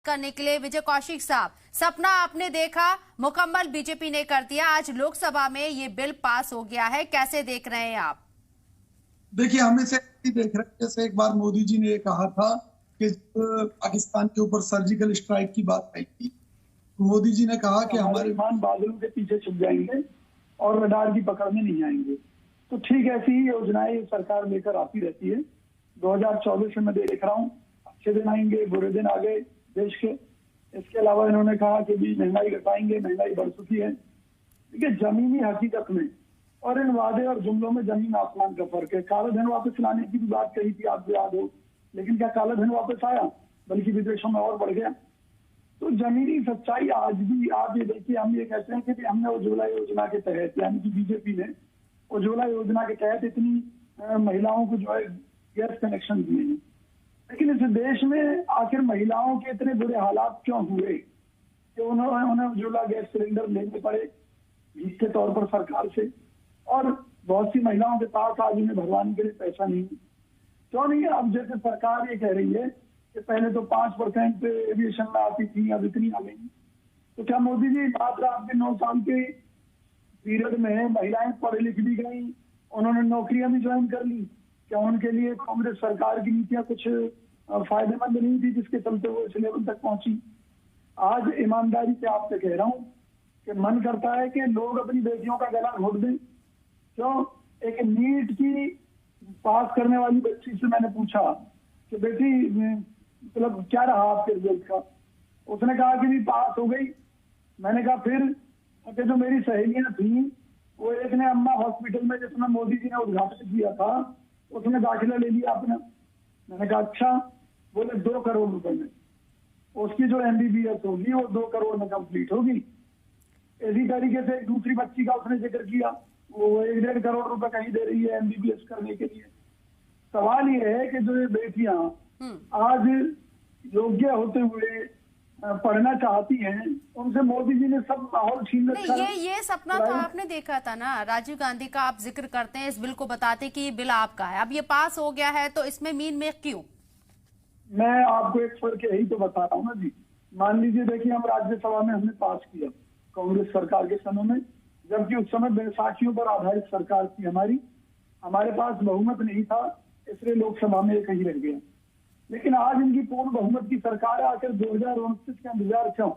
करने के लिए विजय कौशिक साहब, सपना आपने देखा, मुकम्मल बीजेपी ने कर दिया। आज लोकसभा में ये बिल पास हो गया है, कैसे देख रहे हैं आप? देखिए, हम इसे देख रहे हैं जैसे एक बार मोदी जी ने कहा था कि पाकिस्तान के ऊपर सर्जिकल स्ट्राइक की बात आई थी। मोदी जी ने कहा कि हमारे विमान बादलों के पीछे छुप जाएंगे और रडार की पकड़ में नहीं आएंगे। तो ठीक ऐसी ही योजनाएं सरकार लेकर आती रहती है। 2024 में मैं देख रहा हूँ अच्छे दिन आएंगे, बुरे दिन आ गए देश के। इसके अलावा इन्होंने कहा कि भी महंगाई घटाएंगे, महंगाई बढ़ चुकी है। देखिए, जमीनी हकीकत में और इन वादे और जुमलों में जमीन आसमान का फर्क है। काला धन वापस लाने की भी बात कही थी, आपको याद हो, लेकिन क्या काला धन वापस आया? बल्कि विदेशों में और बढ़ गया। तो जमीनी सच्चाई आज भी आप ये देखिए, हम ये कहते हैं कि हमने उज्ज्वला योजना के तहत, यानी कि बीजेपी ने उज्ज्वला योजना के तहत इतनी महिलाओं को जो है गैस कनेक्शन दिए हैं, लेकिन इस देश में आखिर महिलाओं के इतने बुरे हालात क्यों हुए कि उन्हें उज्ज्वला गैस सिलेंडर लेने पड़े भीख के तौर पर सरकार से, और बहुत सी महिलाओं के पास आज उन्हें भरवाने के लिए पैसा नहीं है। क्यों नहीं है? अब जैसे सरकार ये कह रही है कि पहले तो 5% एविएशन में आती थी, अब इतनी आ गई। तो क्या मोदी जी मात्र आपके 9 साल के पीरियड में महिलाएं पढ़ लिख भी गई, उन्होंने नौकरियां भी ज्वाइन कर ली? क्या उनके लिए कांग्रेस सरकार की नीतियां कुछ फायदेमंद नहीं थी जिसके चलते वो इस लेवल तक पहुंची? आज ईमानदारी से आपसे कह रहा हूं कि मन करता है कि लोग अपनी बेटियों का गला घोट दें। क्यों? एक नीट की पास करने वाली बच्ची से मैंने पूछा कि बेटी मतलब क्या रहा आपके रिजल्ट का? उसने कहा कि भी पास हो गई। मैंने कहा फिर? कि जो मेरी सहेलियां थी, वो एक ने अम्मा हॉस्पिटल में जिसमें मोदी जी ने उद्घाटन किया था, उसने दाखिला ले लिया अपना। मैंने कहा अच्छा। बोले 2 करोड़ रुपए में उसकी जो MBBS होगी वो 2 करोड़ में कंप्लीट होगी। इसी तरीके से दूसरी बच्ची का उसने जिक्र किया, वो 1.5 करोड़ रुपए कहीं दे रही है MBBS करने के लिए। सवाल ये है कि जो ये बेटियां आज योग्य होते हुए पढ़ना चाहती हैं, उनसे मोदी जी ने सब माहौल छीन रखा। ये सपना तो आपने देखा था ना, राजीव गांधी का आप जिक्र करते हैं, इस बिल को बताते कि ये बिल आपका है, अब ये पास हो गया है, तो इसमें मीन में क्यों? मैं आपको एक फर्क यही तो बता रहा हूँ ना जी। मान लीजिए, देखिए, हम राज्यसभा में हमने पास किया कांग्रेस सरकार के समय में, जबकि उस समय बैसाखियों पर आधारित सरकार थी हमारे पास बहुमत नहीं था, इसलिए लोकसभा में कहीं रह गया। लेकिन आज इनकी पूर्ण बहुमत की सरकार है, आखिर 2029 का इंतजार क्यों?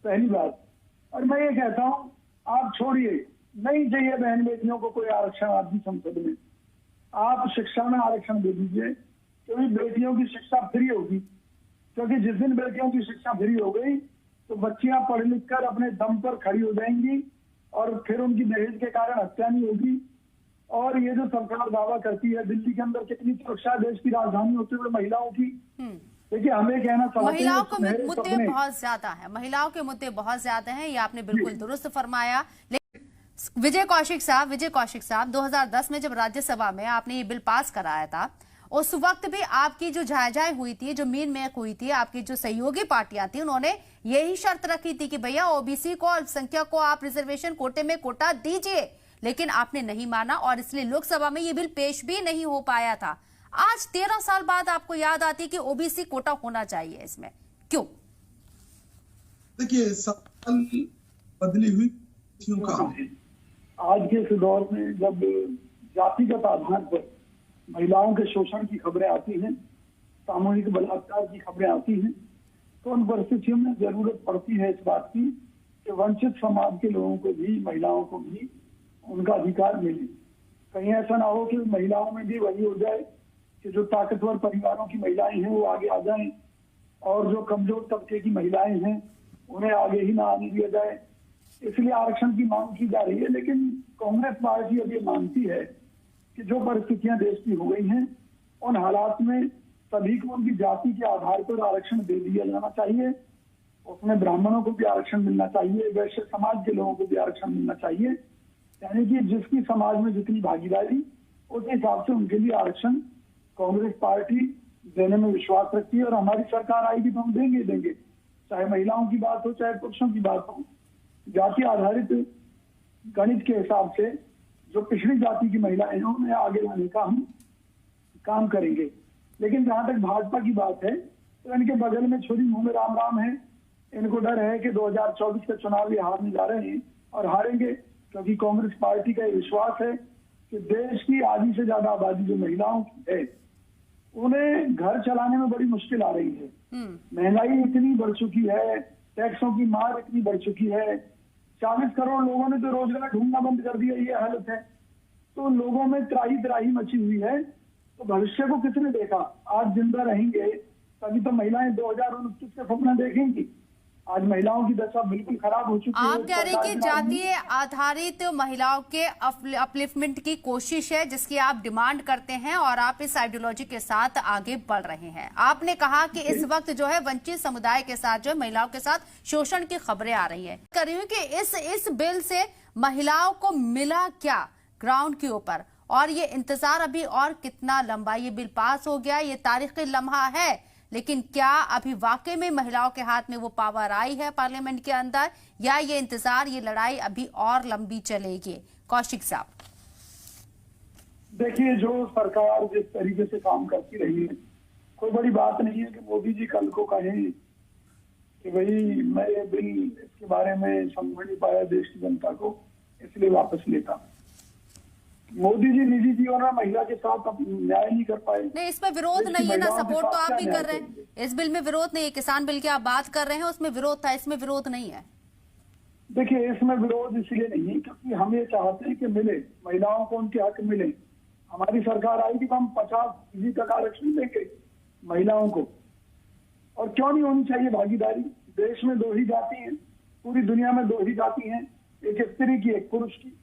पहली बात। और मैं ये कहता हूँ, आप छोड़िए, नहीं चाहिए बहन बेटियों को कोई आरक्षण आपकी संसद में, आप शिक्षा में आरक्षण दे दीजिए, क्योंकि बेटियों की शिक्षा फ्री होगी। क्योंकि जिस दिन बेटियों की शिक्षा फ्री हो गई तो बच्चियां पढ़ लिख कर अपने दम पर खड़ी हो जाएंगी और फिर उनकी दहेज के कारण हत्या नहीं होगी। और ये जो सरकार दावा करती है, दिल्ली के अंदर कितनी सुरक्षा देश की राजधानी होते हुए महिलाओं की, देखिए हमें कहना चाहते हैं महिलाओं के मुद्दे बहुत ज्यादा है, महिलाओं के मुद्दे बहुत ज्यादा हैं, ये आपने बिल्कुल दुरुस्त फरमाया। लेकिन विजय कौशिक साहब 2010 में जब राज्यसभा में आपने ये बिल पास कराया था, उस वक्त भी आपकी जो जायजाएं हुई थी, जो मीन में हुई थी, आपकी जो सहयोगी पार्टियां थी, उन्होंने यही शर्त रखी थी कि भैया ओबीसी को, अल्पसंख्यक को आप रिजर्वेशन कोटे में कोटा दीजिए, लेकिन आपने नहीं माना और इसलिए लोकसभा में ये बिल पेश भी नहीं हो पाया था। आज 13 साल बाद आपको याद आती है कि ओबीसी कोटा होना चाहिए इसमें, क्यों? देखिए, सवाल बदली हुई क्यों कहा है? आज के इस दौर में जब जातिगत आधार पर महिलाओं के शोषण की खबरें आती हैं, सामूहिक बलात्कार की खबरें आती हैं, तो उन परिस्थितियों में जरूरत पड़ती है इस बात की कि वंचित समाज के लोगों को भी, महिलाओं को भी उनका अधिकार मिले। कहीं ऐसा ना हो कि महिलाओं में भी वही हो जाए कि जो ताकतवर परिवारों की महिलाएं हैं वो आगे आ जाएं और जो कमजोर तबके की महिलाएं हैं उन्हें आगे ही ना आने दिया जाए। इसलिए आरक्षण की मांग की जा रही है। लेकिन कांग्रेस पार्टी अब ये मानती है कि जो परिस्थितियां देश की हो गई हैं, उन हालात में सभी को उनकी जाति के आधार पर आरक्षण दे दिया जाना चाहिए। उसमें ब्राह्मणों को भी आरक्षण मिलना चाहिए, वैश्य समाज के लोगों को भी आरक्षण मिलना चाहिए। यानी कि जिसकी समाज में जितनी भागीदारी, उस हिसाब से उनके लिए आरक्षण कांग्रेस पार्टी देने में विश्वास रखती है। और हमारी सरकार आएगी तो हम देंगे, चाहे महिलाओं की बात हो चाहे पुरुषों की बात हो। जाति आधारित गणित के हिसाब से जो पिछड़ी जाति की महिलाएं हैं उन्हें आगे लाने का हम काम करेंगे। लेकिन जहां तक भाजपा की बात है, तो इनके बगल में छुरी मुंह में राम राम है। इनको डर है कि 2024 का चुनाव ये हारने जा रहे हैं और हारेंगे, क्योंकि कांग्रेस पार्टी का ये विश्वास है कि देश की आधी से ज्यादा आबादी जो महिलाओं की है, उन्हें घर चलाने में बड़ी मुश्किल आ रही है। महंगाई इतनी बढ़ चुकी है, टैक्सों की मार इतनी बढ़ चुकी है, 40 करोड़ लोगों ने तो रोजगार ढूंढना बंद कर दिया, ये हालत है। तो लोगों में त्राही त्राही मची हुई है। तो भविष्य को किसने देखा? आज जिंदा रहेंगे तभी तो महिलाएं 2029 के सपना देखेंगी। आज महिलाओं की दशा बिल्कुल खराब हो चुकी है। आप कह रहे हैं कि जातीय आधारित महिलाओं के अपलिफ्टमेंट की कोशिश है, जिसकी आप डिमांड करते हैं और आप इस आइडियोलॉजी के साथ आगे बढ़ रहे हैं। आपने कहा कि इस वक्त जो है वंचित समुदाय के साथ जो है महिलाओं के साथ शोषण की खबरें आ रही है। कर रही हूँ कि इस बिल से महिलाओं को मिला क्या ग्राउंड के ऊपर, और ये इंतजार अभी और कितना लंबा? ये बिल पास हो गया, ये तारीखी लम्हा है, लेकिन क्या अभी वाकई में महिलाओं के हाथ में वो पावर आई है पार्लियामेंट के अंदर, या ये इंतजार, ये लड़ाई अभी और लंबी चलेगी? कौशिक साहब, देखिए, जो सरकार जिस तरीके से काम करती रही है, कोई बड़ी बात नहीं है कि मोदी जी कल को कहें कि भाई मैं ये बिल इसके बारे में समझ नहीं पाया देश की जनता को, इसलिए वापस लेता। मोदी जी निजी जीवन में महिला के साथ अब न्याय नहीं कर पाए। नहीं, इसमें विरोध नहीं है ना, सपोर्ट तो आप भी कर रहे हैं। इस बिल में विरोध नहीं है। किसान बिल की आप बात कर रहे हैं, उसमें विरोध था, इसमें विरोध नहीं है। देखिए, इसमें विरोध इसलिए नहीं है क्योंकि हम ये चाहते हैं कि मिले, महिलाओं को उनके हक मिले। हमारी सरकार आई थी तो हम 50% तक आरक्षण देंगे महिलाओं को, और क्यों नहीं होनी चाहिए भागीदारी? देश में 2 ही जाति हैं, पूरी दुनिया में 2 ही जाति हैं, एक स्त्री की एक पुरुष की।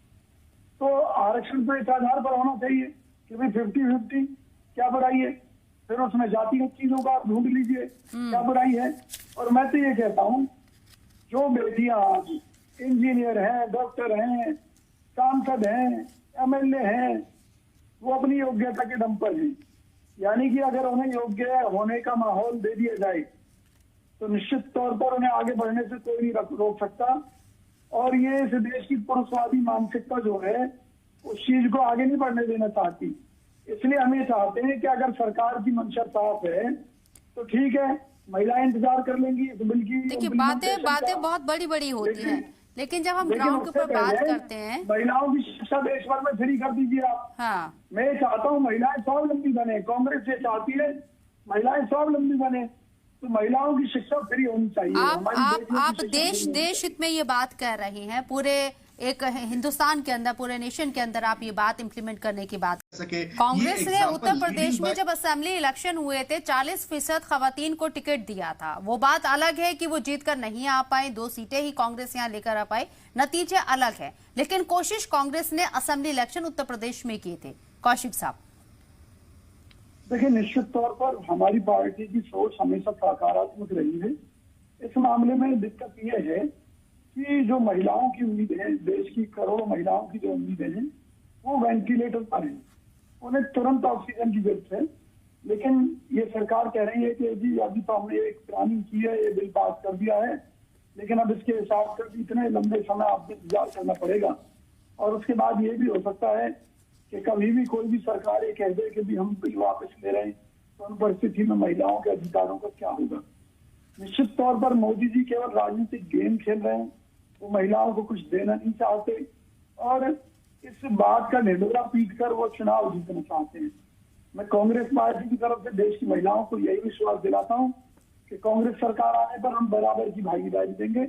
तो आरक्षण तो इस आधार पर होना चाहिए कि भाई 50-50, क्या बुराई है? फिर उसमें जातिगत चीजों का आप ढूंढ लीजिए, क्या बुराई है? और मैं तो ये कहता हूँ, जो बेटियां आज इंजीनियर हैं, डॉक्टर हैं, सांसद हैं, MLA हैं, वो अपनी योग्यता के दम पर हैं। यानी कि अगर उन्हें योग्य होने का माहौल दे दिया जाए तो निश्चित तौर पर उन्हें आगे बढ़ने से कोई नहीं रोक सकता। और ये इस देश की पुरुषवादी मानसिकता जो है, उस चीज को आगे नहीं बढ़ने देना चाहती। इसलिए हम ये चाहते हैं कि अगर सरकार की मंशा साफ है तो ठीक है, महिलाएं इंतजार कर लेंगी इस बिल की। देखिए, बातें बहुत बड़ी बड़ी होती हैं, लेकिन जब हम ग्राउंड के ऊपर बात करते हैं, महिलाओं की शिक्षा देश भर में फ्री कर दीजिए आप। हाँ, मैं चाहता हूँ महिलाएं स्वावलंबी बने। कांग्रेस ये चाहती है महिलाएं स्वावलंबी बने, तो महिलाओं की शिक्षा फ्री होनी चाहिए। आप देश हित में ये बात कर रही हैं, पूरे एक हिंदुस्तान के अंदर, पूरे नेशन के अंदर आप ये बात इम्प्लीमेंट करने की बात। कांग्रेस ने उत्तर प्रदेश में जब असेंबली इलेक्शन हुए थे 40% खवातीन को टिकट दिया था। वो बात अलग है कि वो जीतकर नहीं आ पाए, 2 सीटें ही कांग्रेस यहाँ लेकर आ पाई, नतीजे अलग है, लेकिन कोशिश कांग्रेस ने असेंबली इलेक्शन उत्तर प्रदेश में किए थे। कौशिक साहब, देखिए, निश्चित तौर पर हमारी पार्टी की सोच हमेशा सकारात्मक रही है। इस मामले में दिक्कत यह है कि जो महिलाओं की उम्मीदें हैं, देश की करोड़ों महिलाओं की जो उम्मीदें हैं, वो वेंटिलेटर पर हैं, उन्हें तुरंत ऑक्सीजन की जरूरत है। लेकिन ये सरकार कह रही है कि जी अभी तो हमने एक प्लानिंग की है, ये बिल पास कर दिया है, लेकिन अब इसके हिसाब से इतने लंबे समय आपको इंतजार करना पड़ेगा। और उसके बाद ये भी हो सकता है कि कभी भी कोई भी सरकार ये कह दे कि भी हम बिल वापस ले रहे हैं, तो उन परिस्थिति में महिलाओं के अधिकारों का क्या होगा? निश्चित तौर पर मोदी जी केवल राजनीतिक गेम खेल रहे हैं, वो महिलाओं को कुछ देना नहीं चाहते और इस बात का ढिंढोरा पीटकर वो चुनाव जीतना चाहते हैं। मैं कांग्रेस पार्टी की तरफ से देश की महिलाओं को यही विश्वास दिलाता हूं कि कांग्रेस सरकार आने पर हम बराबर की भागीदारी देंगे,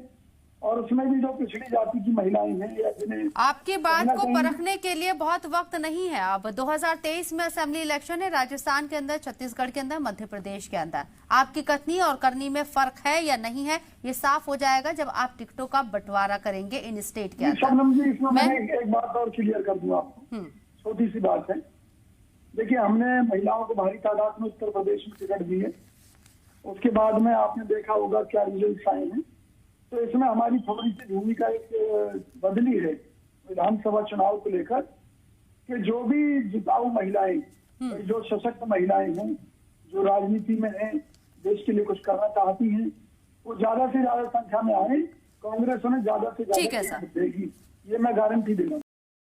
और उसमें भी जो पिछड़ी जाति की महिलाएं हैं या जिन्हें, आपकी बात को परखने के लिए बहुत वक्त नहीं है। अब 2023 में असेंबली इलेक्शन है, राजस्थान के अंदर, छत्तीसगढ़ के अंदर, मध्य प्रदेश के अंदर। आपकी कथनी और करनी में फर्क है या नहीं है, ये साफ हो जाएगा जब आप टिकटों का बंटवारा करेंगे इन स्टेट के अंदर। इसमें मैं एक बात और क्लियर कर दूं आपको, छोटी सी बात है। देखिए, हमने महिलाओं को भारी तादाद में उत्तर प्रदेश में टिकट दी है। उसके बाद में आपने देखा होगा क्या रिजल्ट आए हैं। तो इसमें हमारी थोड़ी सी भूमिका एक बदली है विधानसभा चुनाव को लेकर, कि जो भी जिताऊ महिलाएं, जो सशक्त महिलाएं हैं, जो राजनीति में हैं, देश के लिए कुछ करना चाहती हैं, वो ज्यादा से ज्यादा संख्या में आए। कांग्रेस उन्हें ज्यादा से ज्यादा देगी, ये मैं गारंटी देना।